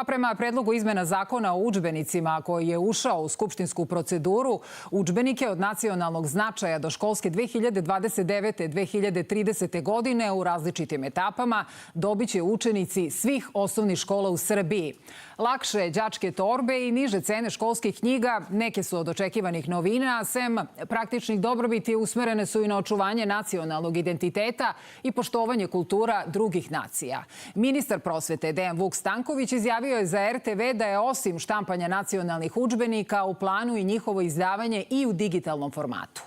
A prema predlogu izmena zakona o udžbenicima koji je ušao u skupštinsku proceduru, udžbenike od nacionalnog značaja do školske 2029-2030. godine u različitim etapama dobiće učenici svih osnovnih škola u Srbiji. Lakše đačke torbe i niže cene školskih knjiga neke su od očekivanih novina, a sem praktičnih dobrobiti usmerene su i na očuvanje nacionalnog identiteta i poštovanje kultura drugih nacija. Ministar prosvete Dejan Vuk Stanković izjavio je za RTV da je osim štampanja nacionalnih udžbenika u planu i njihovo izdavanje i u digitalnom formatu.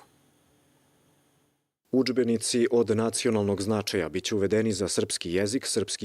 Udžbenici od nacionalnog značaja biće uvedeni za srpski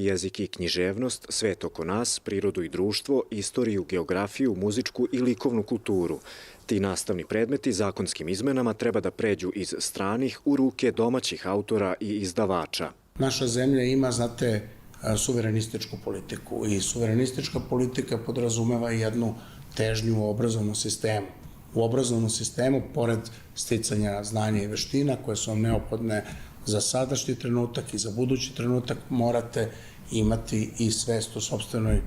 jezik i književnost, svet oko nas, prirodu i društvo, istoriju, geografiju, muzičku i likovnu kulturu. Ti nastavni predmeti zakonskim izmenama treba da pređu iz stranih u ruke domaćih autora i izdavača. Naša zemlja ima, znate, suverenističku politiku i suverenistička politika podrazumeva jednu težnju u obrazovnom sistemu. U obrazovnom sistemu, pored sticanja znanja i veština koje su vam neophodne za sadašnji trenutak i za budući trenutak, morate imati i svest o sopstvenoj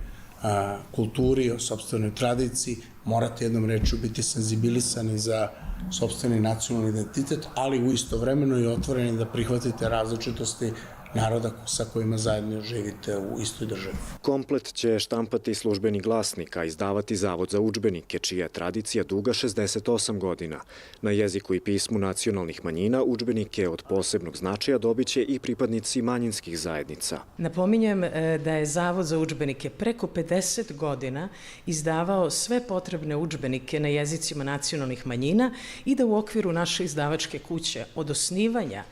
kulturi, o sopstvenoj tradiciji, morate jednom rečju biti senzibilisani za sopstveni nacionalni identitet, ali u istovremeno i otvoreni da prihvatite različitosti naroda sa kojima zajedno živite u istoj državi. Komplet će štampati Službeni glasnik, a izdavati Zavod za udžbenike, čija je tradicija duga 68 godina. Na jeziku i pismu nacionalnih manjina udžbenike od posebnog značaja dobiće i pripadnici manjinskih zajednica. Napominjem da je Zavod za udžbenike preko 50 godina izdavao sve potrebne udžbenike na jezicima nacionalnih manjina i da u okviru naše izdavačke kuće od osnivanja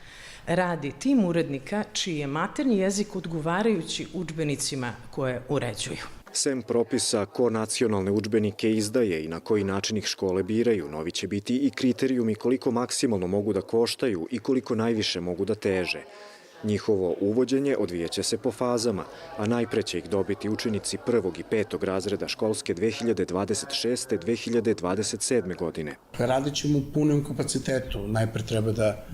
radi tim urednika čiji je maternji jezik odgovarajući udžbenicima koje uređuju. Sem propisa ko nacionalne udžbenike izdaje i na koji način ih škole biraju, novi će biti i kriterijumi koliko maksimalno mogu da koštaju i koliko najviše mogu da teže. Njihovo uvođenje odvijeće se po fazama, a najpre će ih dobiti učenici 1. i 5. razreda školske 2026-2027. godine. Radit ćemo u punom kapacitetu. Najpre treba da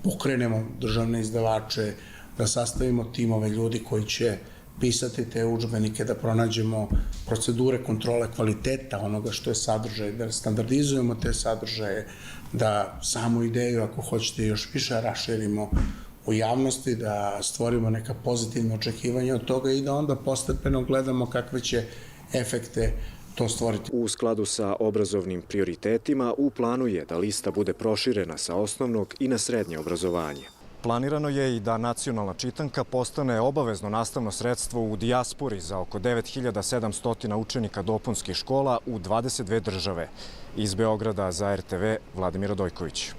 pokrenemo državne izdavače, da sastavimo timove ljudi koji će pisati te udžbenike, da pronađemo procedure kontrole kvaliteta onoga što je sadržaj, da standardizujemo te sadržaje, da samu ideju, ako hoćete, još više raširimo u javnosti, da stvorimo neka pozitivna očekivanja od toga i da onda postepeno gledamo kakve će efekte to stvoriti. U skladu sa obrazovnim prioritetima, u planu je da lista bude proširena sa osnovnog i na srednje obrazovanje. Planirano je i da nacionalna čitanka postane obavezno nastavno sredstvo u dijaspori za oko 9700 učenika dopunskih škola u 22 države. Iz Beograda za RTV, Vladimir Radojković.